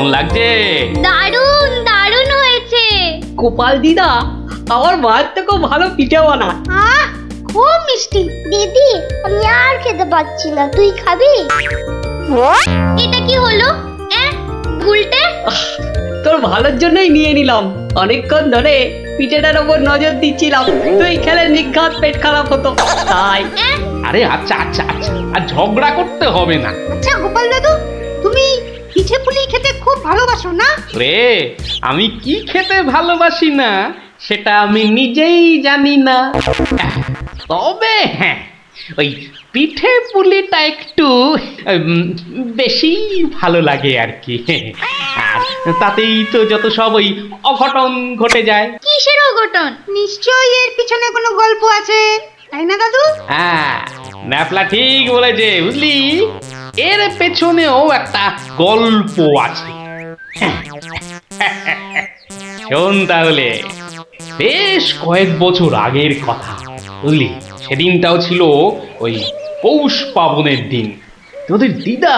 কেমন লাগছে? দারুণ দারুণ হয়েছে। গোপাল দিদা আমার মায়ের থেকেও ভালো পিঠে বানায়। আহ, খুব মিষ্টি। দিদি, আমি আর খেতে পাচ্ছি না, তুই খাবি? এটা কি হলো? উল্টে? তোর ভালোর জন্যই নিয়ে নিলাম। অনেকক্ষণ ধরে পিঠেটার ওপর নজর দিচ্ছিলাম, তুই খেলে নিঘাত পেট খারাপ হতো তাই। আরে আচ্ছা আচ্ছা আচ্ছা, আর ঝগড়া করতে হবে না। আচ্ছা গোপাল দাদু, তুমি পিঠে পুলি খেতে খুব ভালোবাসো না? রে, আমি কি খেতে ভালোবাসি না সেটা আমি নিজেই জানি না। তবে হ্যাঁ, ওই পিঠে পুলিটা একটু বেশি ভালো লাগে আর কি। আর তাতেই তো যত সব ওই অঘটন ঘটে যায়। কিসের অঘটন? নিশ্চয়ই এর পিছনে কোনো গল্প আছে, তাই না দাদু? হ্যাঁ, ন্যাপলা ঠিক বলেছে, বুঝলি, এর পেছনেও একটা গল্প আছে। শোন তাহলে, বেশ কয়েক বছর আগের কথা, বুঝলি, সেদিনটাও ছিল ওই পৌষ পাবনের দিন। তোদের দিদা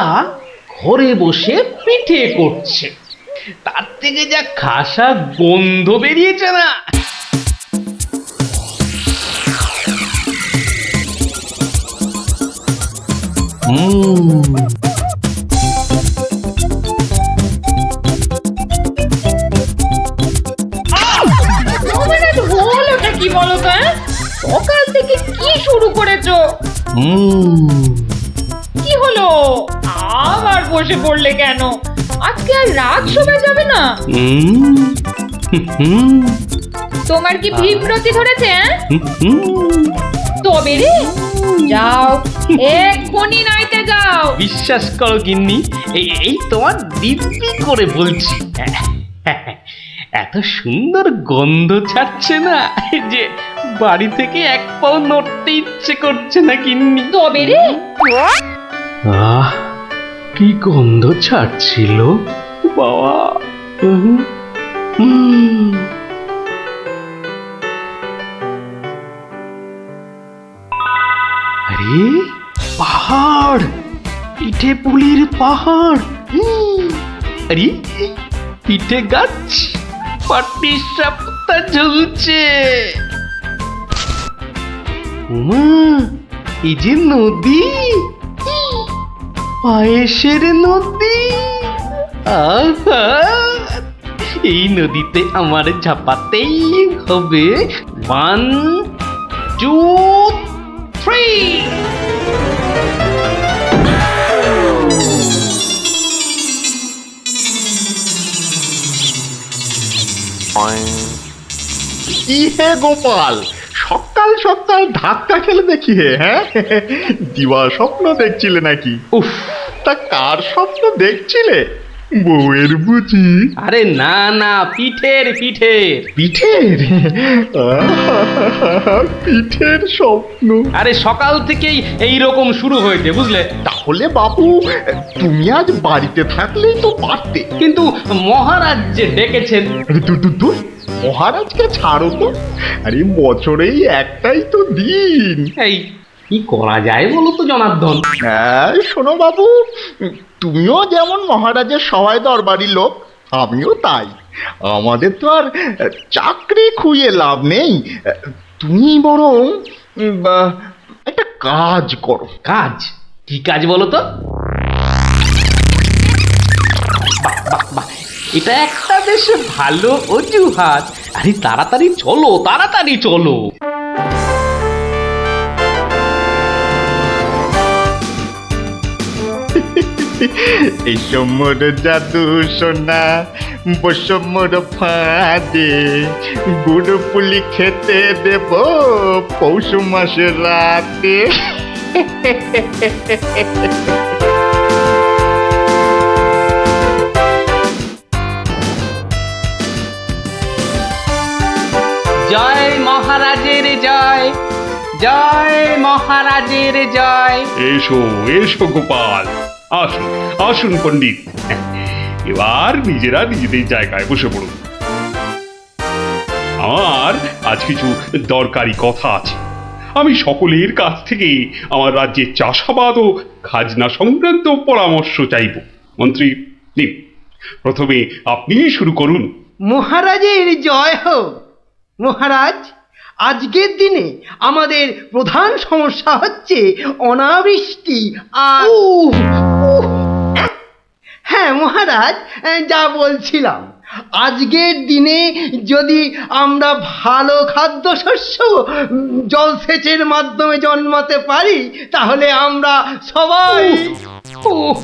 ঘরে বসে পিঠে করছে, তার থেকে যা খাসা গন্ধ বেরিয়েছে না। হলোটা কি বলো তো? সকাল থেকে কি শুরু করেছো? কি হলো? আবার বসে পড়লে কেন? আজকে আর রাত শোভা যাবে না? তোমার কি বিব্রতি ধরেছে? তবে রে, যাও এক্ষুনি নাইতে যাও। বিশ্বাস করো গিন্নি, এই তোমার দিব্যি করে বলছি, এত সুন্দর গন্ধ ছাড়ছে না যে বাড়ি থেকে এক পাও নড়তে ইচ্ছে করছে না গিন্নি। তবে রে, আহ, কি গন্ধ ছাড়ছিল বাবা। আরে পাহাড়, পিঠে পুলির পাহাড়। আরে পিঠে গাছ, পাটি সাপটা ঝুলছে। উমা, এই যে নদী, পায়েসের নদী। আহা, এই নদীতে আমার ঝাপাতেই হবে। 1 2 3। কি হে গোপাল, সকাল সকাল ধাক্কা খেলে দেখি হে? হ্যাঁ, দিবা স্বপ্ন দেখছিলে নাকি? উফ, তা কার স্বপ্ন দেখছিলে? বউয়ের বুঝি? আরে না না, পিঠের পিঠের। পিঠের? পিঠের স্বপ্ন? আরে সকাল থেকেই এই রকম শুরু হয়েছে, বুঝলে। তাহলে বাবু, তুমি আজ বাড়িতে থাকলেই তো পারতে। কিন্তু মহারাজ যে ডেকেছেন। আরে দূর, মহারাজকে ছাড়ো তো। আরে বছরেই একটাই তো দিন। এই কি করা যায় বলো তো জনার্দন? হ্যাঁ শোনো বাবু, তুমিও যেমন মহারাজের সবাই দরবারি লোক, আমিও তাই। আমাদের তো আর চাকরি খুইয়ে লাভ নেই। তুমি বরং একটা কাজ করো। কাজ? কি কাজ বলো তো? বাহ বাহ বাহ, এটা একটা বেশ ভালো অজুহাত। আরে তাড়াতাড়ি চলো, তাড়াতাড়ি চলো। এই সমর জাদু সোনা, বসমর ফাঁদে, গুড় পুলি খেতে দেব পৌষ মাসের রাতে। জয় মহারাজের জয়, জয় মহারাজের জয়। এসো এসো গোপাল, আসুন আসুন পণ্ডিত, এবার নিজেরা নিজেদের জায়গায় বসে পড়ুন। আমার আজ কিছু দরকারি কথা আছে। আমি সকলের কাছ থেকে আমার রাজ্যের চাষাবাদ ও খাজনা সংক্রান্ত পরামর্শ চাইব। মন্ত্রী নিন, প্রথমে আপনিই শুরু করুন। মহারাজের জয় হোক। মহারাজ, আজকের দিনে আমাদের প্রধান সমস্যা হচ্ছে অনাবৃষ্টি আর হ্যাঁ মহারাজ, যা বলছিলাম, আজকের দিনে যদি আমরা ভালো খাদ্যশস্য জলসেচের মাধ্যমে জন্মাতে পারি তাহলে আমরা সবাই উহ,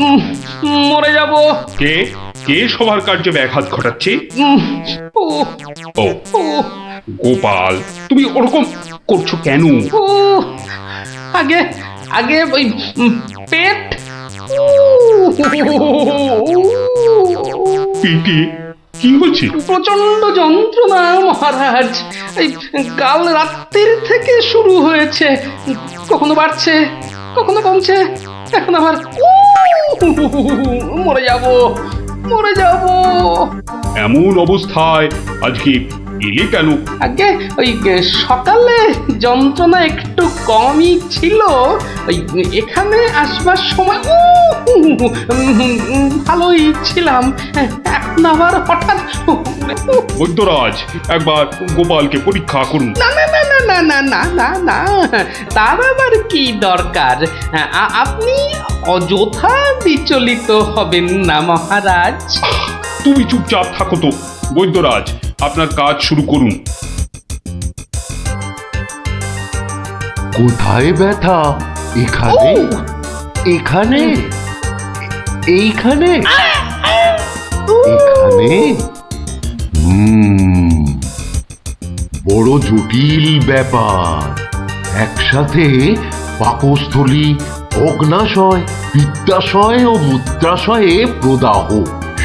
উম, মরে যাব। কে কে সবার কার্যে ব্যাঘাত ঘটাচ্ছে? উহ, ও উহ, গোপাল, তুমি ওরকম করছো কেন? উহ, আগে আগে ওই পেট। পেটে কি হচ্ছে? প্রচন্ড যন্ত্রণা মহারাজ। এই কাল রাত্রির থেকে শুরু হয়েছে, কখনো বাড়ছে কখনো কমছে, এখন আবার মরে যাব মরে যাব। এমন অবস্থায় আজকে এলে কেন? আগে ওই সকালে যন্ত্রণা একটু কমই ছিল, ওই এখানে আসবার সময় ভালোই ছিলাম, এখন আবার হঠাৎ বৈদ্যরাজ, একবার গোপালকে পরীক্ষা করুন। না না না না না না না না না, তার আবার কি দরকার? আপনি অযথা বিচলিত হবেন না মহারাজ। তুমি চুপচাপ থাকো তো। বৈদ্যরাজ, আপনার কাজ শুরু করুন। কোথায় ব্যথা? এখানে? এখানে? এইখানে? এখানে? বড় জটিল ব্যাপার। একসাথে পাকস্থলী, অগ্নাশয়, পিত্তাশয় ও মূত্রাশয়ে প্রদাহ।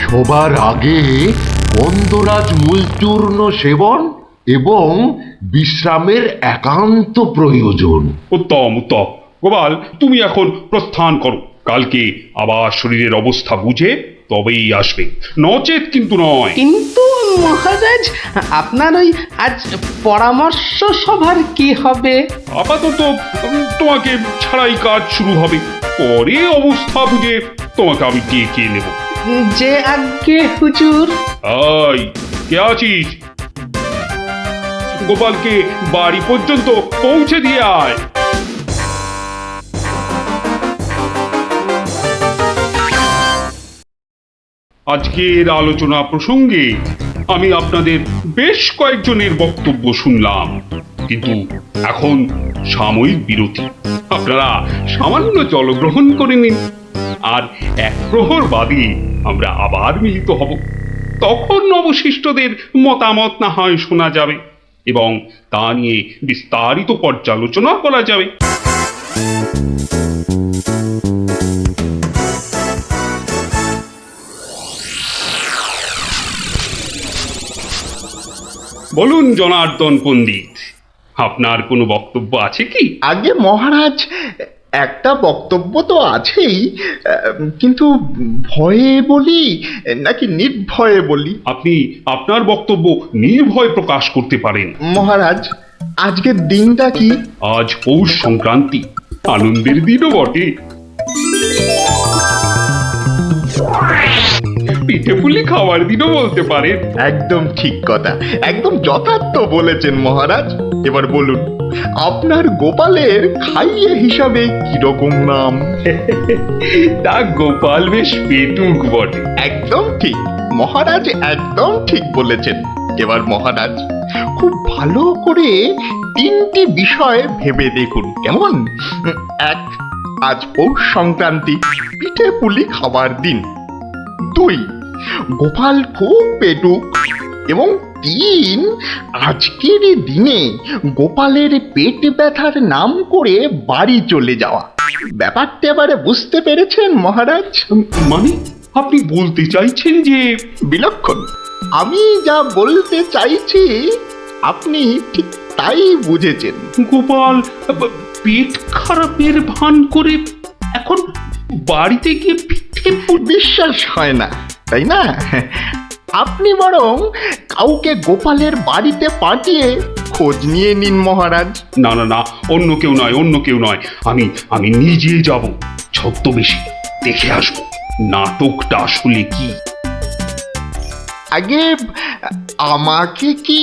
সবার আগে গন্ধরাজ মূলচূর্ণ সেবন এবং বিশ্রামের একান্ত প্রয়োজন। উত্তম উত্তম। গোপাল, তুমি এখন প্রস্থান করো। কালকে আবার শরীরের অবস্থা বুঝে তবেই আসবে, নচেত কিন্তু নয়। কিন্তু মহারাজ, আপনার ওই আজ পরামর্শ সভার কি হবে? আপাতত তোমাকে ছাড়াই কাজ শুরু হবে, পরে অবস্থা বুঝে তোমাকে আমি ডেকে নেব। যে আজ্ঞে হুজুর। আই, কে আছিস? গোপালকে বাড়ি পর্যন্ত পৌঁছে দিয়ে আয়। আজকের আলোচনা প্রসঙ্গে আমি আপনাদের বেশ কয়েকজনের বক্তব্য শুনলাম, কিন্তু এখন সাময়িক বিরতি। আপনারা সামান্য জলগ্রহণ করে নিন, আর এক প্রহর বাদে আমরা আবার মিলিত হব। তখন অবশিষ্টদের মতামত না হয় শোনা যাবে এবং তা নিয়ে বিস্তারিত পর্যালোচনা করা যাবে। বলুন জনার্দন পণ্ডিত, আপনার কোনো বক্তব্য আছে কি? আগে মহারাজ, একটা বক্তব্য তো আছেই, কিন্তু ভয়ে বলি নাকি নির্ভয়ে বলি? আপনি আপনার বক্তব্য নির্ভয় প্রকাশ করতে পারেন। মহারাজ, আজকের দিনটা কি? আজ পৌষ সংক্রান্তি, আনন্দের দিনও বটে। পিঠে পুলি খাওয়ার দিনও বলতে পারেন। একদম ঠিক কথা, একদম যথার্থ বলেছেন মহারাজ। এবার বলুন, আপনার গোপালের খাইয়ে হিসাবে কিরকম নাম? তা গোপাল বেশ পেটুক বটে। একদম ঠিক মহারাজ, একদম ঠিক বলেছেন। এবার মহারাজ, খুব ভালো করে তিনটি বিষয় ভেবে দেখুন, কেমন? এক, আজ পৌষ সংক্রান্তি, পিঠে পুলি খাবার দিন। দুই, গোপাল খুব পেটুক। এবং তিন, আজকের দিনে গোপালের পেট ব্যথার নাম করে বাড়ি চলে যাওয়া। ব্যাপারটা এবারে বুঝতে পেরেছেন মহারাজ? মানে আপনি বলতে চাইছেন যে? বিলক্ষণ। আমি যা বলতে চাইছি আপনি ঠিক তাই বুঝেছেন। গোপাল পেট খারাপের ভান করে এখন বাড়িতে গিয়ে পিঠে বিশ্বাস হয় না, তাই না? আপনি বরং কাউকে গোপালের বাড়িতে পাঠিয়ে খোঁজ নিয়ে নিন মহারাজ। না না না, অন্য কেউ নয়, অন্য কেউ নয়, আমি নিজে যাব, ছদ্মবেশে দেখে আসবো। নাটকটা আসলে কি? আগে আমাকে কি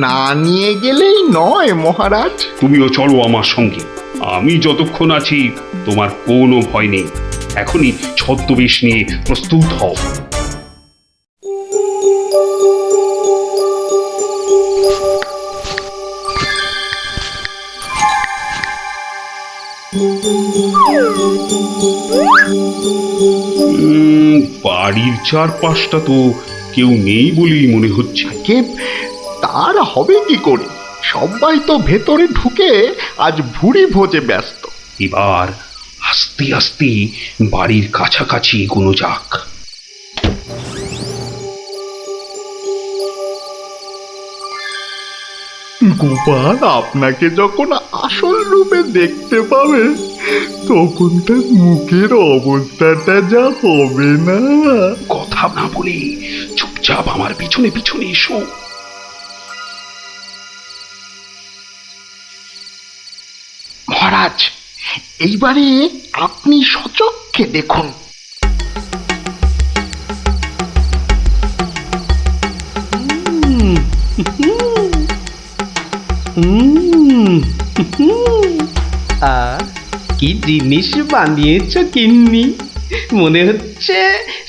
না নিয়ে গেলেই নয় মহারাজ? তুমিও চলো আমার সঙ্গে। আমি যতক্ষণ আছি তোমার কোনো ভয় নেই। এখনই ছদ্মবেশ নিয়ে প্রস্তুত হও। বাড়ির চারপাশটা তো কেউ নেই বলেই মনে হচ্ছে। কে তার হবে কি করে? সবাই তো ভেতরে ঢুকে আজ ভুরি ভোজে ব্যস্ত। এবার আস্তে আস্তে বাড়ির কাছাকাছি এগোনো যাক। গোপাল আপনাকে যখন আসল রূপে দেখতে পাবে তখন তার মুখের অবস্থাটা যা হবে না। কথা না বলে চুপচাপ আমার পিছনে পিছনে এসো। মহারাজ, এইবারে আপনি সচক্ষে দেখুন। কি জিনিস বানিয়েছ গিন্নি! মনে হচ্ছে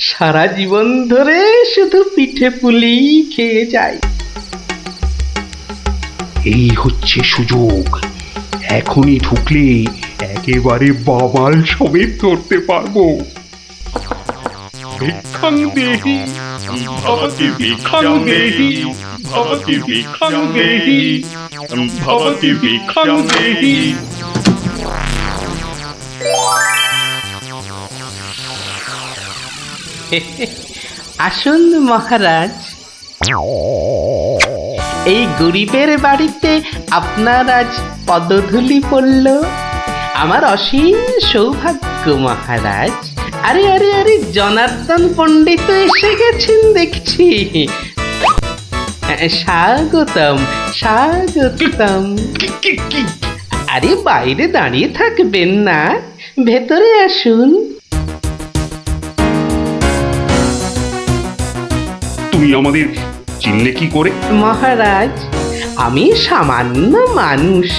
সারা জীবন ধরে শুধু পিঠে পুলি খেয়ে যাই। এই হচ্ছে সুযোগ। এখনই ঢুকলে একেবারে বাবাল সমেত ধরতে পারবো। ভিক্ষাং দেহি ভবতি ভিক্ষাং দেহি ভবতি ভিক্ষাং দেহি ভবতি ভিক্ষাং দেহি। আসুন মহারাজ, এই গরিবের বাড়িতে আপনার আজ পদধূলি পড়ল। আমার অসীম সৌভাগ্য মহারাজ। আরে আরে আরে, জনার্দন পণ্ডিত এসে গেছেন দেখছি। স্বাগতম স্বাগতম। আরে বাইরে দাঁড়িয়ে থাকবেন না, ভেতরে আসুন। তুমি আমাদের চিনলে কি করে? মহারাজ, আমি সামান্য মানুষ,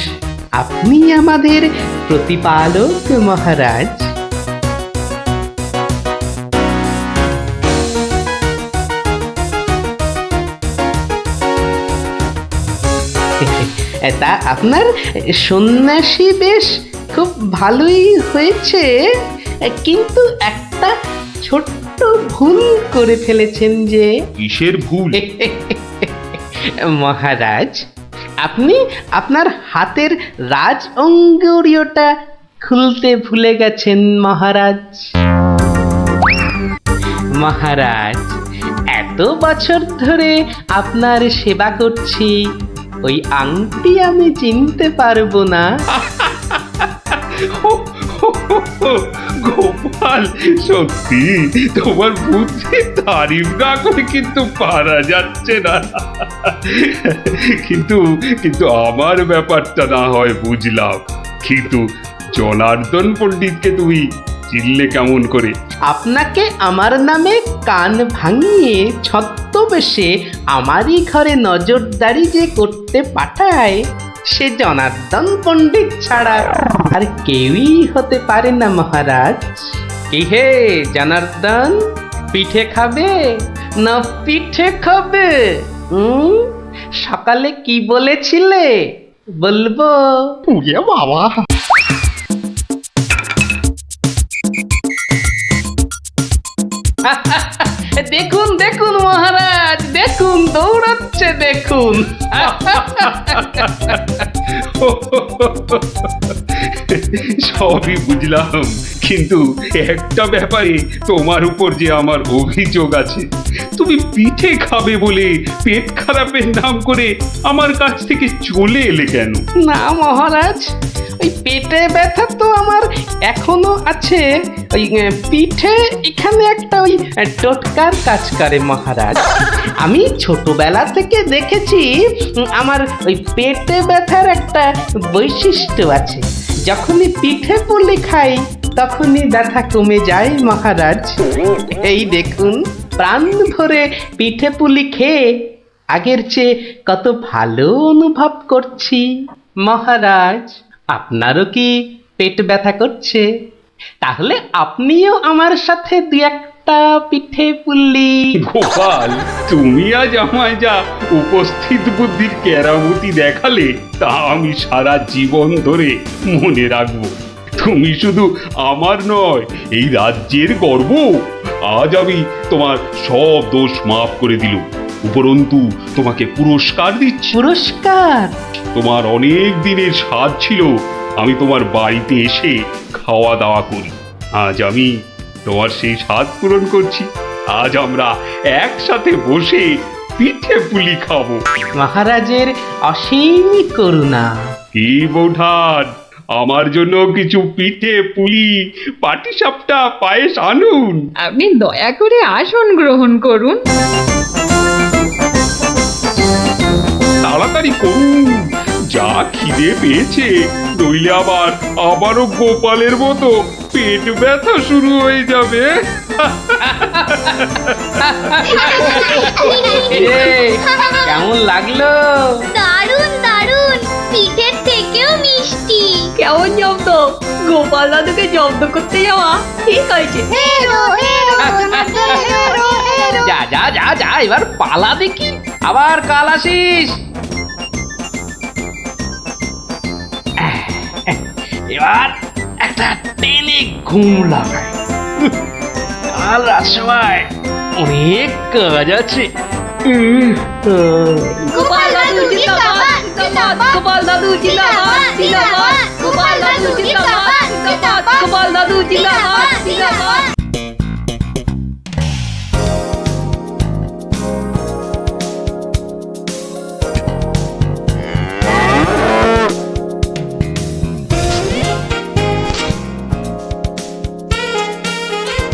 আপনি আমাদের প্রতিপালক মহারাজ। তা আপনার সন্ন্যাসী বেশ খুব ভালোই হয়েছে, কিন্তু একটা ছোট্ট ভুল করে ফেলেছেন যে। কিসের ভুল? মহারাজ, আপনি আপনার হাতের রাজ অঙ্গুরীয়টা খুলতে ভুলে গেছেন মহারাজ। মহারাজ, এত বছর ধরে আপনার সেবা করছি, ওই আংটি আমি চিনতে পারবো না? গোপাল, সত্যি তোমার বুদ্ধি তারিফ না করে কিন্তু পারা যাচ্ছে না। কিন্তু কিন্তু আমার ব্যাপারটা না হয় বুঝলাম, কিন্তু জনার্দন পণ্ডিতকে তুমি চিনলে কেমন করে? আপনাকে আমার নামে কান ভাঙিয়ে ছদ্মবেশে আমারই ঘরে নজরদারি যে করতে পাঠায়, সে জনার্দন পণ্ডিত ছাড়া আর কেউই হতে পারে না মহারাজ। কি হে জনার্দন, পিঠে খাবে না পিঠে খাবে? সকালে কি বলেছিলে বলবো? পুড়িয়ে বাবা! দেখুন দেখুন মহারাজ, দেখুন দৌড়াচ্ছে দেখুন। সবই বুঝলাম, কিন্তু একটা ব্যাপারে তোমার উপর যে আমার অভিযোগ আছে। তুমি পিঠে খাবে বলে পেট খারাপের নাম করে আমার কাছ থেকে চলে এলে কেন? না মহারাজ, ওই পেটে ব্যথা তো আমার এখনো আছে। ওই পিঠে এখানে একটা ওই টোটকার কাজ করে মহারাজ। আমি ছোটবেলা থেকে দেখেছি আমার ওই পেটে ব্যথার একটা বৈশিষ্ট্য আছে। যখনই পিঠে পুলি খাই তখনই ব্যথা কমে যায় মহারাজ। এই দেখুন, প্রাণ ভরে পিঠে পুলি খেয়ে আগের চেয়ে কত ভালো অনুভব করছি। মহারাজ, আপনারও কি পেট ব্যথা করছে? তাহলে আপনিও আমার সাথে দু একটা পিঠে পুলি। গোপাল, তুমি আজ আমায় যা উপস্থিত বুদ্ধির কেরামতি দেখালে তা আমি সারা জীবন ধরে মনে রাখবো। তুমি শুধু আমার নয়, এই রাজ্যের গর্ব। আজ আমি তোমার সব দোষ মাফ করে দিলাম, উপরন্তু তোমাকে পুরস্কার দিচ্ছি। পুরস্কার? তোমার অনেক দিনের স্বাদ ছিল আমি তোমার বাড়িতে এসে খাওয়া দাওয়া করি। আজ আমি তোমার সেই স্বাদ পূরণ করছি। আজ আমরা একসাথে বসে পিঠে পুলি খাবো। মহারাজের অসীম করুণা। কি বৌঠান, আমার জন্য কিছু পিঠে পুলি পাটিসাপটা পায়েস আনুন। আপনি দয়া করে আসন গ্রহণ করুন। তাড়াতাড়ি করুন, যা খিদে পেয়েছে, নইলে আবারও গোপালের মতো পেট ব্যথা শুরু হয়ে যাবে। কেমন লাগলো? দারুণ দারুণ, পিঠের থেকেও মিষ্টি। কেমন জব্দ? গোপাল দাদুকে জব্দ করতে যাওয়া ঠিক হয়েছে। যা যা যা যা, এবার পালা দেখি, আবার কাল আসিস। এবার একটা টেনে ঘুম লাগায়। কাল রাত সময় অনেক কাজ আছে। গোপাল দাদু জিন্দাবাদ, জিন্দাবাদ। গোপাল দাদু জিন্দাবাদ, জিন্দাবাদ। গোপাল দাদু জিন্দাবাদ, জিন্দাবাদ। গোপাল দাদু জিন্দাবাদ, জিন্দাবাদ।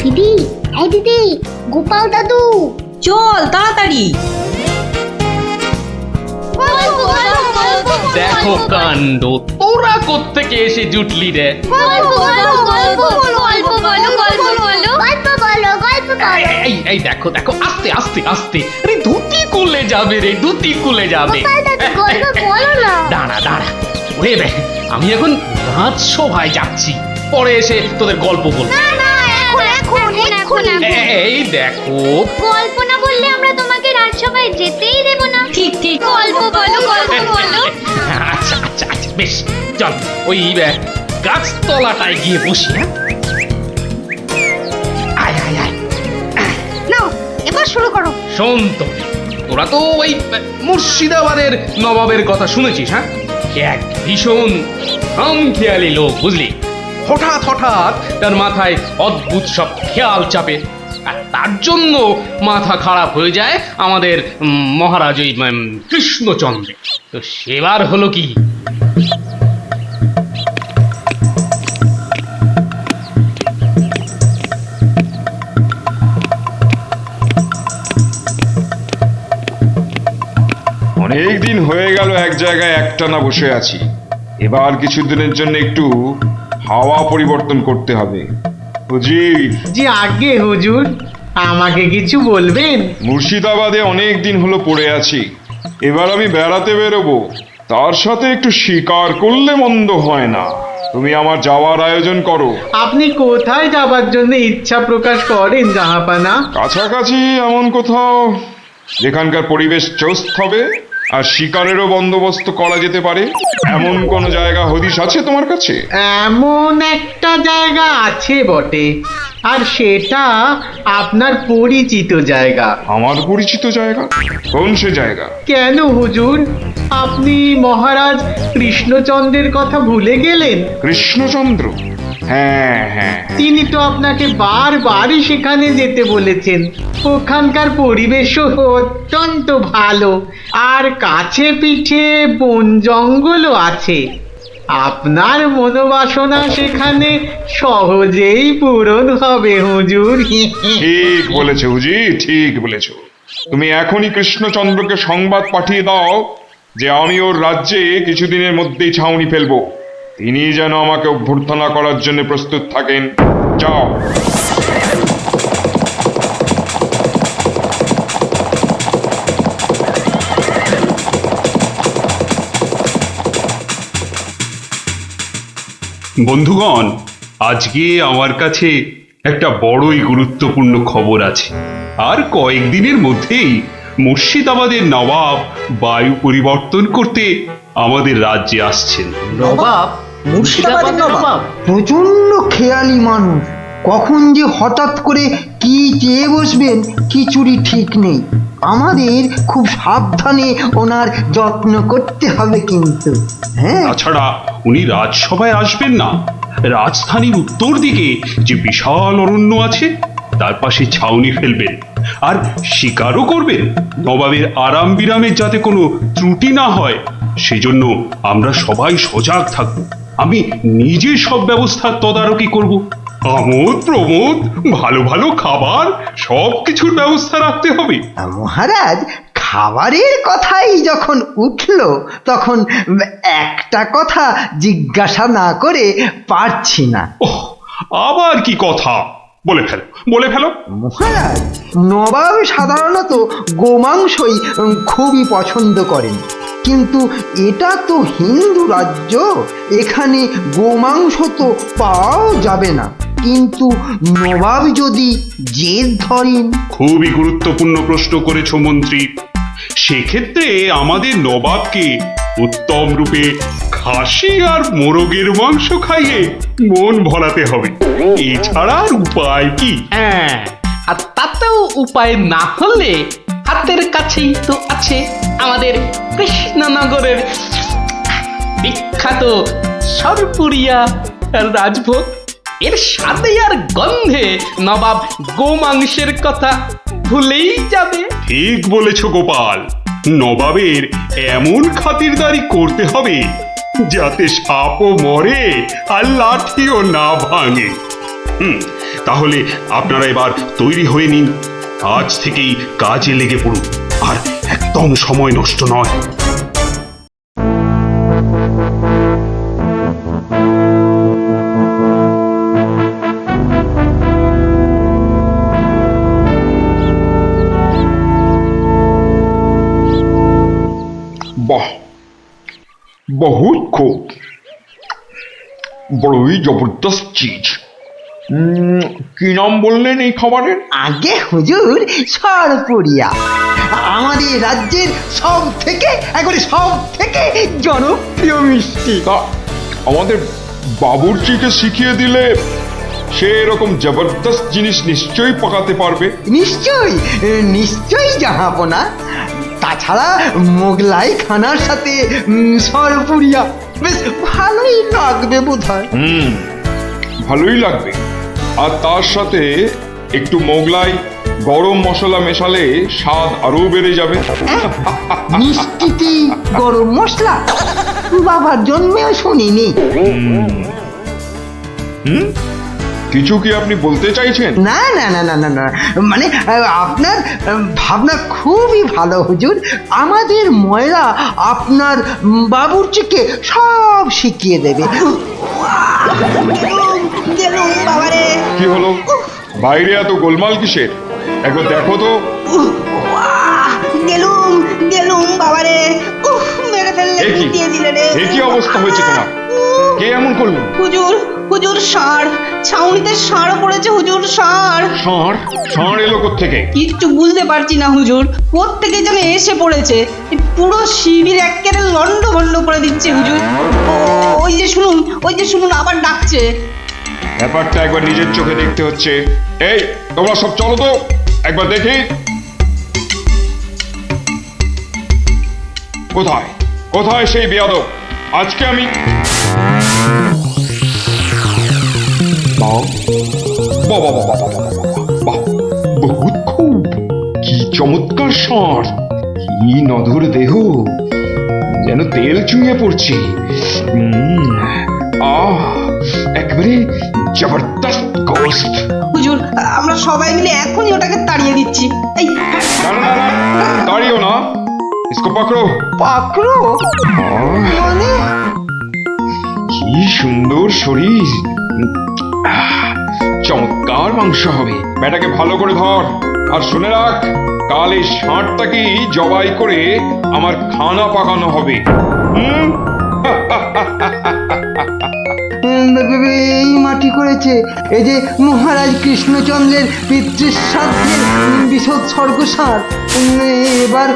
দিদি, এই দিদি, গোপাল দাদু। চল তাড়াতাড়ি। গল্প, গল্প, গল্প, দেখো কাণ্ড, তোরা কোত্থেকে এসে জুটলি রে? গল্প, গল্প, গল্প, গল্প বলো, গল্প বলো, গল্প বলো, গল্প বলো। এই দেখো দেখো, আস্তে আস্তে আস্তে, আরে ধুতি খুলে যাবে রে, ধুতি খুলে যাবে। গোপাল দাদু, গল্প বলো না। দাঁড়া দাঁড়া, ওরে বে, আমি এখন রাজসভায় যাচ্ছি, পরে এসে তোদের গল্প বলবো। না না, এখন। এই দেখো, গল্প না বললে আমরা তোমাকে রাজসভায় যেতেই দেব না। ঠিক ঠিক। গল্প বলো, গল্প বলো। আচ্ছা আচ্ছা আচ্ছা, বেশ, চল ওই গাছতলাটায় গিয়ে বসি। হ্যাঁ, আয় আয় আয়। নাও, এবার শুরু করো। শোন তো, তোরা তো ওই মুর্শিদাবাদের নবাবের কথা শুনেছিস? হ্যাঁ, সে এক ভীষণ খামখেয়ালি লোক, বুঝলি। হঠাৎ হঠাৎ তার মাথায় অদ্ভুত সব খেয়াল চাপে, আর তার জন্য মাথা খারাপ হয়ে যায় আমাদের মহারাজ ওই কৃষ্ণচন্দ্র। তো সেবার হলো কি, অনেক দিন হয়ে গেল এক জায়গায় একটানা বসে আছি। এবার কিছুদিনের জন্য একটু হাওয়া পরিবর্তন করতে হবে। হুজির, জি আগে হুজুর, আমাকে কিছু বলবেন? মুর্শিদাবাদে অনেক দিন হলো পড়ে আছি, এবার আমি বেড়াতে বেরোবো, তার সাথে একটু শিকার করলে মন্দ হয় না। তুমি আমার যাওয়ার আয়োজন করো। আপনি কোথায় যাবার জন্য ইচ্ছা প্রকাশ করেন জাহাপানা? কাছাকাছি এমন কোথাও যেখানকার পরিবেশ চৌস্ত হবে আর শিকারেরও বন্দোবস্ত করা যেতে পারে, এমন কোন জায়গা হদিশ আছে তোমার কাছে? এমন একটা জায়গা আছে বটে, আর সেটা আপনার পরিচিত জায়গা। আমার পরিচিত জায়গা? কোন সে জায়গা? কেন হুজুর, আপনি মহারাজ কৃষ্ণচন্দ্রের কথা ভুলে গেলেন? কৃষ্ণচন্দ্র? হ্যাঁ হ্যাঁ, তিনি তো আপনাকে বারবারই সেখানে যেতে বলেছেন। ওখানকার পরিবেশও অত্যন্ত ভালো, আর কাছে পিঠে বন জঙ্গলও আছে। আপনার মনোবাসনা সেখানে সহজেই পূরণ হবে হুজুর। ঠিক বলেছো হুজির, ঠিক বলেছো। তুমি এখনই কৃষ্ণচন্দ্রকে সংবাদ পাঠিয়ে দাও যে আমি ওর রাজ্যে কিছুদিনের মধ্যেই ছাউনি ফেলবো। তিনি যেন আমাকে অভ্যর্থনা করার জন্য প্রস্তুত থাকেন। যাও। বন্ধুগণ, আজকে আমার কাছে একটা বড়ই গুরুত্বপূর্ণ খবর আছে। আর কয়েকদিনের মধ্যেই মুর্শিদাবাদের নবাব বায়ু পরিবর্তন করতে আমাদের রাজ্যে আসছেন। নবাব? মুর্শিদাবাদের নবাব? প্রচন্ড খেয়ালি মানুষ, কখন যে হঠাৎ করে কি চেয়ে বসবেন কিছুরই ঠিক নেই। আমাদের খুব সাবধানে ওনার যত্ন করতে হবে কিন্তু। হ্যাঁ, তাছাড়া উনি রাজসভায় আসবেন না, রাজধানীর উত্তর দিকে যে বিশাল অরণ্য আছে তার পাশে ছাউনি ফেলবেন আর শিকারও করবেন। নবাবের আরাম বিরামের যাতে কোনো ত্রুটি না হয় সেজন্য আমরা সবাই সজাগ থাকব। আমি নিজে সব ব্যবস্থার তদারকি করব। আমোদ প্রমোদ, ভালো ভালো খাবার, সব কিছুর ব্যবস্থা রাখতে হবে। মহারাজ, খাবারের কথাই যখন উঠল তখন একটা কথা জিজ্ঞাসা না করে পারছি না। ওহ, আবার কি কথা? বলে ফেলো, বলে ফেলো। মহারাজ, নবাব সাধারণত গোমাংসই খুবই পছন্দ করেন, কিন্তু এটা তো হিন্দু রাজ্য, এখানে গোমাংস তো পাওয়াও যাবে না। কিন্তু নবাব যদি জেদ ধরেন। খুবই গুরুত্বপূর্ণ প্রশ্ন করেছ মন্ত্রী। সেক্ষেত্রে আমাদের নবাবকে উত্তম রূপে খাসি আর মোরগের মাংস খাইয়ে মন ভরাতে হবে। এছাড়া আর উপায় কি? হ্যাঁ, আর তাতেও উপায় না হলে হাতের কাছেই তো আছে আমাদের কৃষ্ণনগরের বিখ্যাত সরপুরিয়া রাজভোগ। এর স্বাদে আর গন্ধে নবাব গোমাংসের কথা ভুলেই যাবে। ঠিক বলেছ গোপাল, নবাবের এমন খাতিরদারি করতে হবে যাতে সাপও মরে আর লাঠিও না ভাঙে। তাহলে আপনারা এবার তৈরি হয়ে নিন, আজ থেকেই কাজে লেগে পড়ুন, আর একদম সময় নষ্ট নয়। বাহ, বহুত খুব, বড়ই জবরদস্ত চিজ। কি নাম বললেন এই খাবারের? আগে হুজুর, সরপুরিয়া আমাদের রাজ্যের সব থেকে জনপ্রিয় মিষ্টি। তা আমাদের বাবুর্চিকে শিখিয়ে দিলে সে এরকম জবরদস্ত জিনিস নিশ্চয়ই পাকাতে পারবে। নিশ্চয়ই জাহাপনা। তাছাড়া মোগলাই খানার সাথে সরপুরিয়া বেশ ভালোই লাগবে বোধহয়। ভালোই লাগবে, আর তার সাথে একটু মোগলাই গরম মশলা মেশালে স্বাদ আরো বেড়ে যাবে। মিষ্টিতে গরম মশলা? বাবার জন্মেও শুনিনি। কিছু কি আপনি বলতে চাইছেন? না না না না না না, মানে আপনার ভাবনা খুবই ভালো হুজুর। আমাদের ময়রা আপনার বাবুর্চিকে সব শিখিয়ে দেবে। কি হলো, বাইরে এত গোলমাল কিসের? একবার দেখো তো। এ কি অবস্থা হয়েছে তোমার? কে এমন করলো? হুজুর ষাঁড়, ছাউনিতে ষাঁড় পড়েছে হুজুর, ষাঁড়। ষাঁড় এলো কোত্থেকে? কিচ্ছু বুঝতে পারছি না হুজুর, কোত্থেকে যেন এসে পড়েছে। পুরো শিবির একেবারে লন্ডভন্ড করে দিচ্ছে হুজুর। ওই যে শুনুন আবার ডাকছে। ব্যাপারটা একবার নিজের চোখে দেখতে হচ্ছে। এই তোমরা সব চলো তো, একবার দেখি। কোথায় কোথায় সেই বেয়াদব? আজকে আমি বহুত খুব, কি চমৎকার ষাঁড়, কি নধর দেহ, যেন তেল চুইয়ে পড়ছে। একেবারে জবরদস্ত গোস্ত। হুজুর, আমরা সবাই মিলে এখনই ওটাকে তাড়িয়ে দিচ্ছি। এই না, তাড়িও না, इसको पकड़ो। পাকড়ো? মানে কি কি সুন্দর শরীর। চমৎকার মাংস হবে। বেটাকে ভালো করে ধর, আর শুনে রাখ, কাল এই ষাঁড়টাকেই জবাই করে আমার খানা পাকানো হবে। হুম? এই মাটি করেছে, এই যে মহারাজ কৃষ্ণচন্দ্রের পিতৃশ্রাদ্ধের বিসর্গসার এবার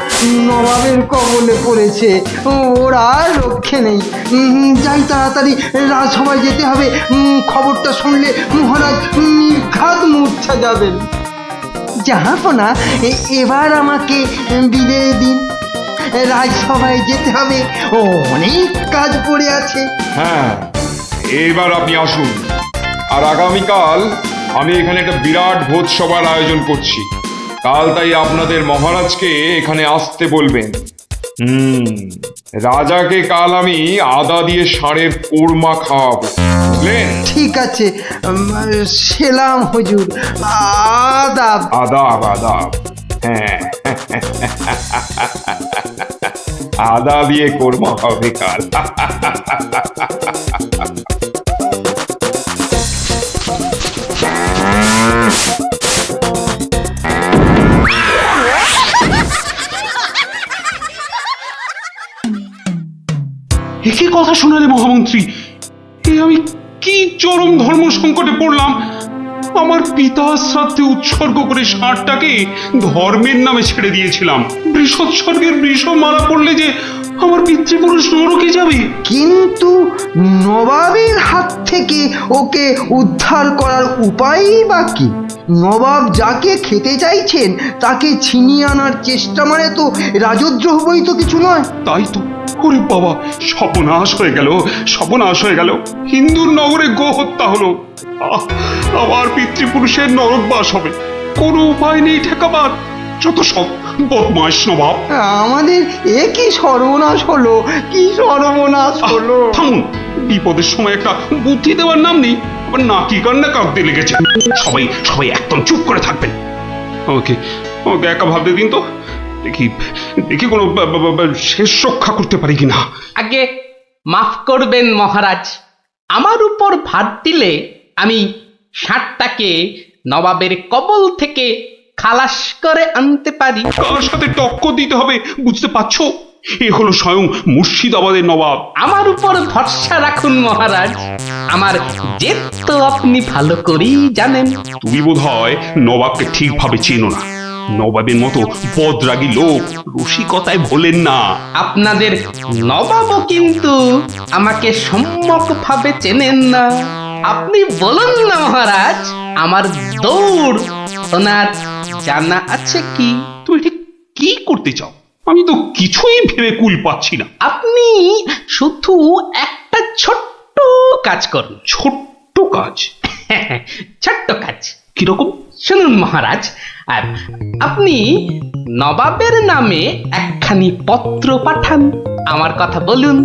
নবাবের কবলে পড়েছে। ওর আর রক্ষে নেই। যাই তাড়াতাড়ি, রাজসভায় যেতে হবে। খবরটা শুনলে মহারাজ নির্ঘাত মূর্ছা যাবেন। জাহাপনা, এবার আমাকে বিদায় দিন। রাজসভায় যেতে হবে, অনেক কাজ পড়ে আছে। হ্যাঁ, এবার আপনি আসুন। আর আগামীকাল আমি এখানে একটা বিরাট ভোজসভার আয়োজন করছি। কাল তাই আপনাদের মহারাজকে এখানে আসতে বলবেন। রাজাকে কাল আমি আদা দিয়ে ষাঁড়ের কোরমা খাওয়াবো, বুঝলেন? ঠিক আছে, সেলাম হুজুর। আদাব। আদাব আদাব। হ্যাঁ, আদা দিয়ে কোরমা হবে কাল। একই কথা শোনালে মহামন্ত্রী, এ আমি কি চরম ধর্ম সংকটে পড়লাম। আমার পিতা শ্রাদ্ধে উৎসর্গ করে ষাঁড়টাকে ধর্মের নামে ছেড়ে দিয়েছিলাম। বৃষোৎসর্গের বৃষ মারা পড়লে যে আমার পিতৃপুরুষ নরকে যাবে। কিন্তু নবাবের হাত থেকে ওকে উদ্ধার করার উপায়ই বা কি? নবাব যাকে খেতে চাইছেন তাকে ছিনিয়ে আনার চেষ্টা মানে তো রাজদ্রোহ বই তো কিছু নয়। তাই তো। ওরে বাবা, সর্বনাশ হয়ে গেল, সর্বনাশ হয়ে গেল। হিন্দুর নগরে গো হত্যা হলো। আমার পিতৃপুরুষের নরকবাস হবে। কোনো উপায় নেই ঠেকাবার। যত সব বদমাশ নবাব। আমাদের এ কি সর্বনাশ হলো, কি সর্বনাশ হলো! থামুন, বিপদের সময় একটা বুদ্ধি দেওয়ার নাম নেই, আবার নাকি কান্না কাঁদতে লেগেছে। সবাই সবাই একদম চুপ করে থাকবেন। আমাকে আমাকে একা ভাবতে দিন তো, দেখি দেখি কোনো শেষ রক্ষা করতে পারি কিনা। আগে মাফ করবেন মহারাজ, আমার উপর ভার দিলে আমি ষাঁড়টাকে নবাবের কবল থেকে খালাস করে আনতে পারি। কার সাথে টক্কর দিতে হবে বুঝতে পারছো? এ হলো স্বয়ং মুর্শিদাবাদের নবাব। আমার উপর ভরসা রাখুন মহারাজ, আমার জেদ তো আপনি ভালো করেই জানেন। তুমি বোধহয় নবাবকে ঠিকভাবে চেনো না। নবাবের মতো বদরাগী লোক রসিকতায় ভোলেন না। আপনাদের নবাবও কিন্তু আমাকে সম্যকভাবে চেনেন না। আপনি বলুন না মহারাজ, আমার দৌড় ওনার জানা আছে কি? তুমি ঠিক কি করতে চাও? আমি তো কিছুই ভেবে কুল পাচ্ছি না। আপনি শুধু একটা ছোট্ট কাজ করুন। ছোট্ট কাজ? ছোট্ট কাজ কিরকম? শুনুন মহারাজ, আর আপনি নবাবের নামে একখানি পত্র পাঠান। আমার কথা বলুন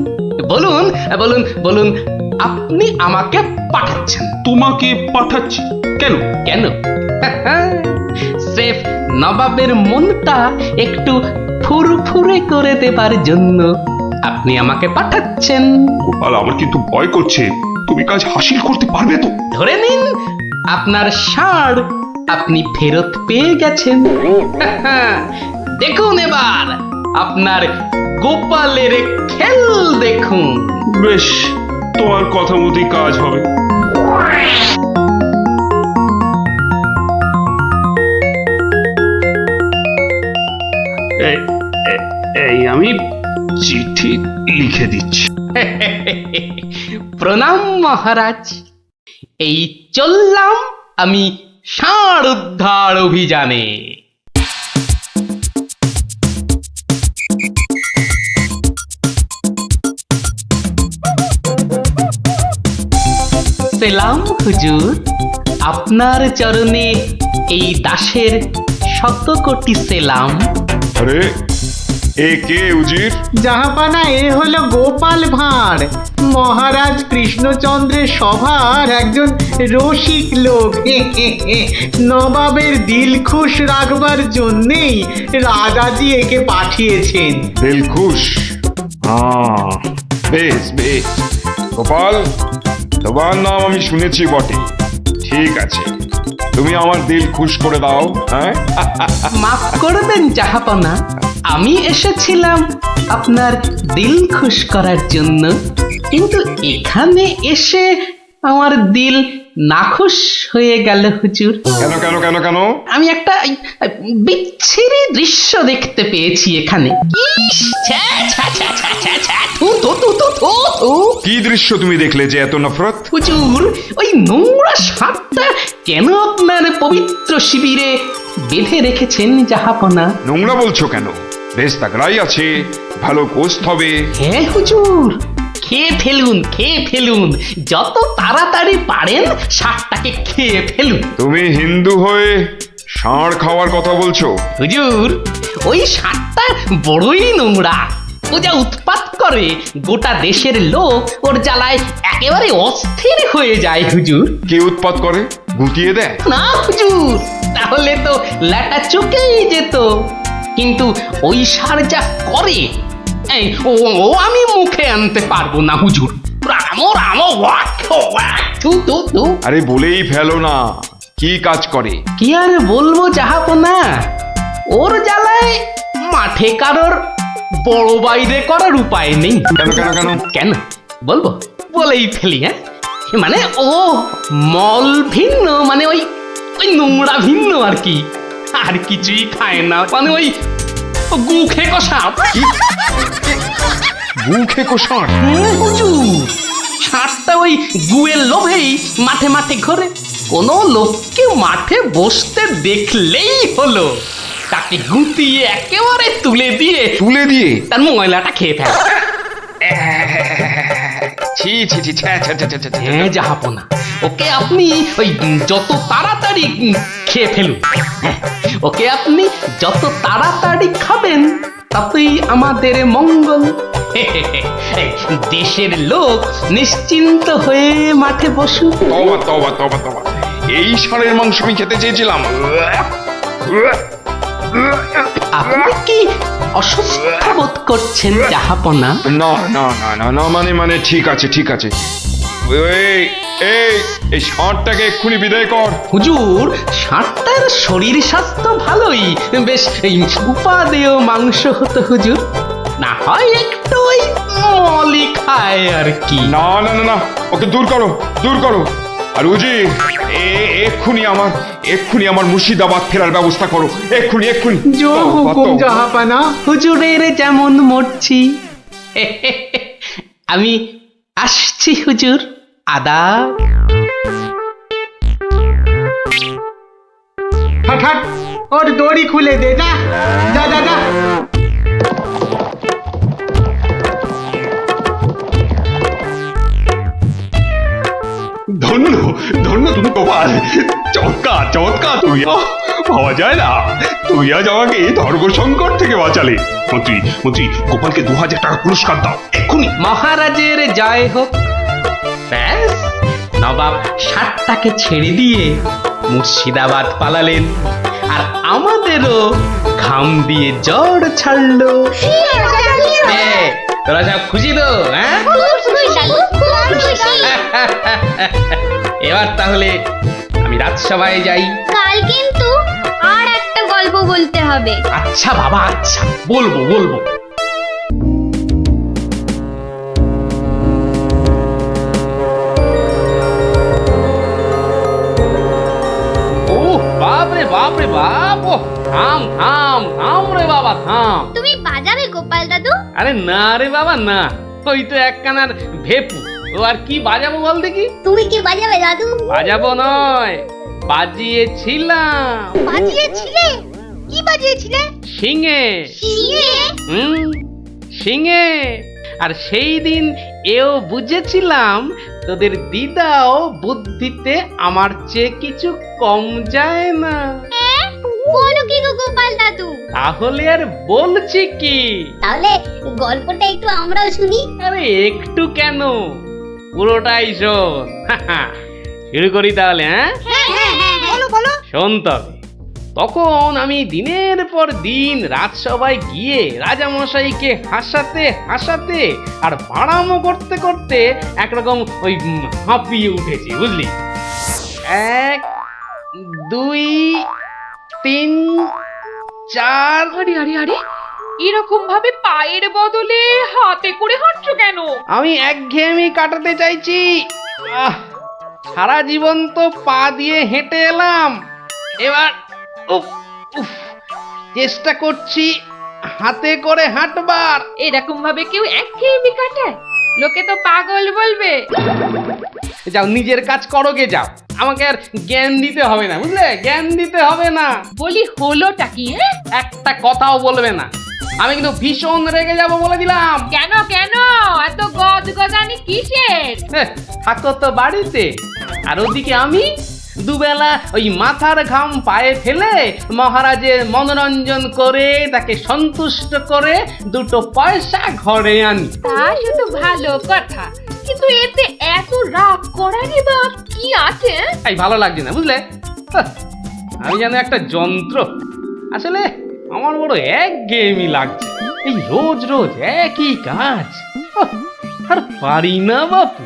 বলুন বলুন বলুন, আপনি আমাকে পাঠাচ্ছেন। তোমাকে পাঠাচ্ছি? কেন কেন? স্রেফ নবাবের মনটা একটু ফুরফুরে করে দেবার জন্য আপনি আমাকে পাঠাচ্ছেন। গোপাল, আমার কিন্তু ভয় করছে। তুমি কাজ হাসিল করতে পারবে তো? ধরে নিন আপনার ষাঁড় আপনি ফেরত পেয়ে গেছেন। দেখুন এবার আপনার গোপালের খেল দেখুন। বেশ, তোমার কথা মতোই কাজ হবে। এই আমি চিঠি লিখে দিচ্ছি। প্রণাম মহারাজ, এই চললাম আমি ষাঁড় উদ্ধার অভিযানে। সেলাম হুজুর, আপনার চরণে এই দাসের শত কোটি সেলাম। আরে, এ কে উজির? জাহাপানা, এ হলো গোপাল ভাঁড়, মহারাজ কৃষ্ণচন্দ্রের সভার একজন রসিক লোক। নবাবের দিল খুশ রাখবার জন্যেই রাজাজি একে পাঠিয়েছেন। দিলখুশ? বেশ বেশ, গোপাল, তোমার নাম আমি শুনেছি বটে। ঠিক আছে, তুমি আমার দিল খুশ করে দাও। হ্যাঁ, মাফ করবেন জাহাপনা, আমি এসেছিলাম আপনার দিল খুশ করার জন্য, কিন্তু এখানে এসে আমার দিল নাখুশ হয়ে গেল হুজুর। কেন কেন কেন কেন? আমি একটা বিচ্ছিরি দৃশ্য দেখতে পেয়েছি এখানে। ইস, ছ্যা, ছ্যা, ছ্যা, ছ্যা, ছ্যা, ছ্যা, থু, থু, থু, থু, থু, থু। কি দৃশ্য তুমি দেখলে যে এত নফরত? হুজুর, ওই নোংরা সাপটা কেন আপনার পবিত্র শিবিরে বেঁধে রেখেছেন জাহাপনা? নোংরা বলছো কেন? বেশ তাগড়াই আছে, ভালো গোস্ত হবে। হ্যাঁ হুজুর, খেয়ে ফেলুন, খেয়ে ফেলুন, যত তাড়াতাড়ি পারেন সাপটাকে খেয়ে ফেলুন। তুমি হিন্দু হয়ে ষাঁড় খাওয়ার কথা বলছো? হুজুর, ওই সাপটা বড়ই নোংরা। ও যা উৎপাত করে, গোটা দেশের লোক ওর জ্বালায় একেবারে অস্থির হয়ে যায় হুজুর। কে উৎপাত করে? গুটিয়ে দেয়? না হুজুর, তাহলে তো ল্যাটা চুকেই যেত। কিন্তু ওই সার যা করে, এই ও ও আমি মুখে আনতে পারবো না হুজুর। রাম রাম ওয়াক ওয়াক, থু থু থু। আরে বলেই ফেলো না, কি কাজ করে? কি আর বলবো জাহাপনা, ওর জ্বালায় মাঠে কারোর বড় বাইরে করার উপায় নেই। কেন কেন কেন? কেন বলবো? বলেই ফেলি। হ্যাঁ, মানে ও মল ভিন্ন, মানে ওই ওই নোংরা ভিন্ন আর কি, আর কিছুই খায় না। মানে ওই গু খেকো সাপ। গু খেকো ষাঁড়? হুজুর, ষাঁড়টা ওই গুয়ের লোভেই মাঠে মাঠে ঘোরে। কোনো লোককে মাঠে বসতে দেখলেই হলো তাকে গুটিয়ে একেবারে তুলে দিয়ে তার ময়লাটা খেয়ে ফেলে। ছি ছি ছি, ছ্যা, ছ্যা, ছ্যা, ছ্যা, ছ্যা, ছ্যা। হ্যাঁ জাহাপনা, ওকে আপনি ওই যত তাড়াতাড়ি খেয়ে ফেলুন। হ্যাঁ, ওকে আপনি যত তাড়াতাড়ি খাবেন ততই আমাদের মঙ্গল। এই দেশের লোক নিশ্চিন্ত হয়ে মাঠে বসুক। তবা তবা তবা তবা, এই ষাঁড়ের মাংস আমি খেতে চেয়েছিলাম। আপনি কি অসুস্থ বোধ করছেন জাহাপনা? না না না না না, মানে ঠিক আছে ঠিক আছে। এই এই এই ষাঁড়টাকে এক্ষুনি বিদায় কর। হুজুর, ষাঁড়টার শরীর স্বাস্থ্য ভালোই, বেশ এই উপাদেয় মাংস হতো হুজুর। না হয় একটু ওই মলি খায় আর কি। না না না না, ওকে দূর করো দূর করো। আর উজির, এক্ষুনি আমার মুর্শিদাবাদ ফেরার ব্যবস্থা করো, এক্ষুনি এক্ষুনি। জো হুকুম জাহাপানা। হুজুরের যেমন মর্জি। আমি আসছি হুজুর, আদাব। হট হট, ওর দড়ি খুলে দে, যা যা যা যা। ধন্য ধন্য তুমি গোপাল, চমৎকার চমৎকার। তুমি ভাবা যায় না, তুমি আজ আমাকে ধর্ম সংকট থেকে বাঁচালে। মন্ত্রী মন্ত্রী, গোপালকে 2000 টাকা পুরস্কার দাও এক্ষুনি। মহারাজের জয় হোক। ব্যাস, নবাব ষাটটাকে ছেড়ে দিয়ে মুর্শিদাবাদ পালালেন, আর আমাদেরও ঘাম দিয়ে জ্বর ছাড়লো। তোরা সব খুশি তো? হ্যাঁ, এবার তাহলে আমি রাজসভায় যাই। কাল কিন্তু আর একটা গল্প বলতে হবে। আচ্ছা বাবা, আচ্ছা, বলবো বলবো। ও বাপ রে বাপ রে বাপ, ও থাম থাম থাম রে বাবা, থাম। তুমি বাজাবে গোপাল দাদু? আরে না রে বাবা না, ওই তো একখানার ভেপু, ও আর কি বাজাবো বল দেখি। তুমি কি বাজাবে দাদু? বাজাবো নয়, বাজিয়েছিলাম। বাজিয়েছিলে? কি বাজিয়েছিলে? শিঙে। শিঙে? শিঙে। আর সেই দিন এও বুঝেছিলাম তোদের দিদাও বুদ্ধিতে আমার চেয়ে কিছু কম যায় না। বলো কি গো গোপাল দাদু? তাহলে আর বলছি কি, তাহলে গল্পটা একটু আমরাও শুনি। আরে একটু কেন, পুরোটাই শোন। শুরু করি তাহলে। হ্যাঁ, বলো বলো। শোন তবে। তখন আমি দিনের পর দিন রাজসভায় গিয়ে রাজামশাইকে হাসাতে হাসাতে আর বাড়ামো করতে করতে একরকম ওই হাঁপিয়ে উঠেছি, বুঝলি? 1 2 3 4। আরে আরে আরে, এরকম ভাবে পায়ের বদলে হাতে করে হাঁটছো কেন? আমি একঘেয়েমি কাটাতে চাইছি। সারা জীবন তো পা দিয়ে হেঁটে এলাম, এবার উফ উফ চেষ্টা করছি হাতে করে হাঁটবার। এরকম ভাবে কেউ একঘেয়েমি কাটায়? লোকে তো পাগল বলবে। যাও নিজের কাজ করো গে, যাও, আমাকে আর জ্ঞান দিতে হবে না, বুঝলে? জ্ঞান দিতে হবে না। বলি হলোটা কি? একটা কথাও বলবে না, আমি কিন্তু ভীষণ রেগে যাব বলে দিলাম। কেন কেন এত গজগজানি কিসের? থাকো তো বাড়িতে, আর ওদিকে আমি দুবেলা ওই মাথার ঘাম পায়ে ফেলে মহারাজের মনোরঞ্জন করে তাকে সন্তুষ্ট করে 2 পয়সা ঘরে আনি। তা সে তো ভালো কথা, কিন্তু এতে এত রাগ করারই বা কি আছে? এই ভালো লাগছে না, বুঝলে? আমি যেন একটা যন্ত্র। আসলে আমার বড় একঘেয়েমি লাগছে, এই রোজ রোজ একই কাজ। আর পারি না বাপু।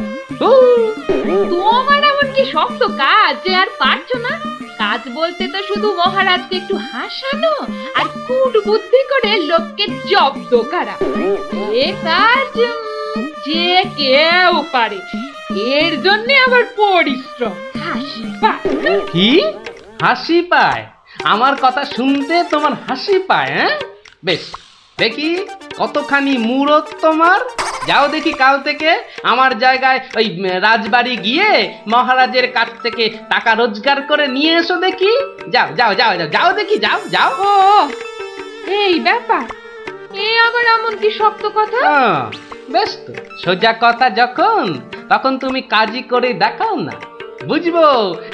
তোমার এমন কি শক্ত কাজ যে আর পারছো না? কাজ বলতে তো শুধু মহারাজকে একটু হাসানো আর কুট বুদ্ধি করে লোককে জব্দ করা। এ কাজ যে কেউ পারে, এর জন্য আবার পরিশ্রম। হাসি পায়। কি হাসি পায়? আমার কথা শুনতে তোমার হাসি পায়? হ্যাঁ, বেশ, দেখি কতখানি মুরত তোমার। যাও দেখি কাল থেকে আমার জায়গায় ওই রাজবাড়ি গিয়ে মহারাজের কাছ থেকে টাকা রোজগার করে নিয়ে এসো দেখি। যাও যাও যাও যাও যাও দেখি, যাও যাও। ও এই ব্যাপার, এ আবার এমন কি শক্ত কথা? বেশ তো, সোজা কথা যখন, তখন তুমি কাজই করে দেখাও না, বুঝবো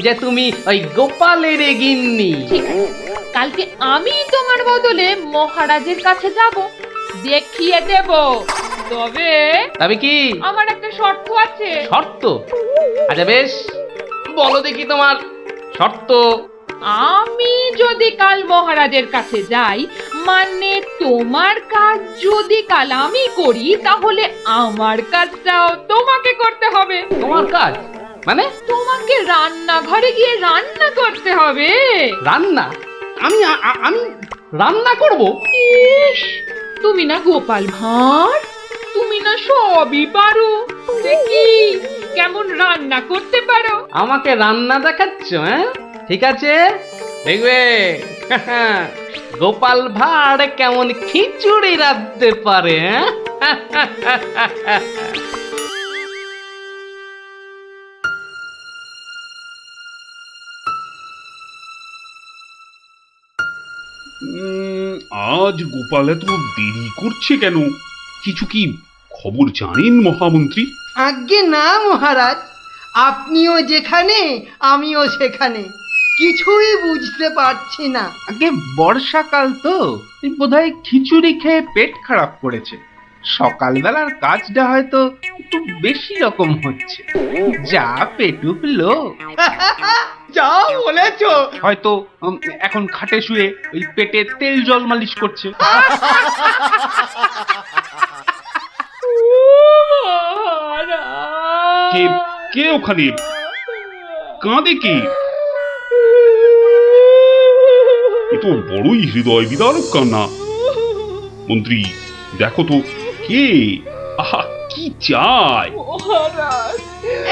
যে তুমি ওই গোপালের গিন্নি। ঠিক আছে, কালকে আমি তোমার বদলে মহারাজের কাছে যাব, দেখিয়ে দেব। তবে কি আমার একটা শর্ত আছে। শর্ত? আচ্ছা বেশ, বলো দেখি তোমার শর্ত। আমি যদি কাল মহারাজের কাছে যাই, মানে তোমার কাজ যদি কাল আমি করি, তাহলে আমার কাজটাও তোমাকে করতে হবে। তোমার কাজ মানে? তোমাকে রান্নাঘরে গিয়ে রান্না করতে হবে। রান্না? আমি আমি রান্না করব? ইস, তুমি না গোপাল ভাঁড়, তুমি না সবই পারো। দেখি কেমন রান্না করতে পারো। আমাকে রান্না দেখাচ্ছ? হ্যাঁ, ঠিক আছে, দেখবে গোপাল ভাঁড় কেমন খিচুড়ি রাঁধতে পারে। আজ গোপাল এত দেরি করছে কেন? কিছু কি খবর জানেন মহামন্ত্রী? আজ্ঞে না মহারাজ, আপনিও যেখানে আমিও সেখানে, কিছুই বুঝতে পারছি না। আগে বর্ষাকাল তো, বোধহয় খিচুড়ি খেয়ে পেট খারাপ করেছে। সকালবেলার কাজটা হয়তো একটু বেশি রকম হচ্ছে, যা পেটুক লোক। যা বলেছো। হয়তো এখন খাটে শুয়ে ওই পেটে তেল জল মালিশ করছে। কে কে ওখানে কাঁদে? কে? এ তো বড়ই হৃদয় বিদারক কান্না। মন্ত্রী, দেখো তো কে? আহা, কি চায়?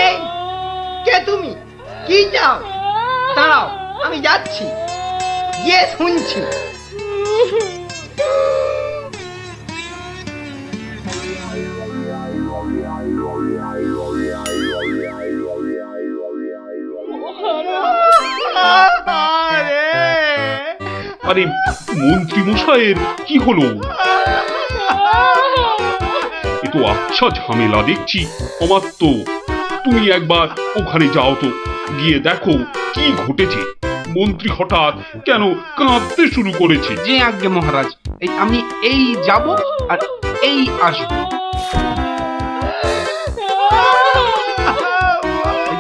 এই, কে তুমি? কি চাও? দাঁড়াও, আমি যাচ্ছি, গিয়ে শুনছি। আরে মন্ত্রী মশাইয়ের কি হলো? এ তো আচ্ছা ঝামেলা দেখছি। অমাত্য, তুমি একবার ওখানে যাও তো, গিয়ে দেখো কি ঘটেছে। মন্ত্রী হঠাৎ কেন কাঁদতে শুরু করেছে? যে আজ্ঞে মহারাজ, আমি এই যাব আর এই আসবো।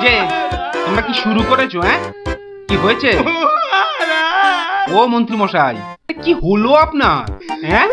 যে তোমরা কি শুরু করেছো? হ্যাঁ, কি হয়েছে? ও মন্ত্রী মশাই কি হলো আপনার? হ্যাঁ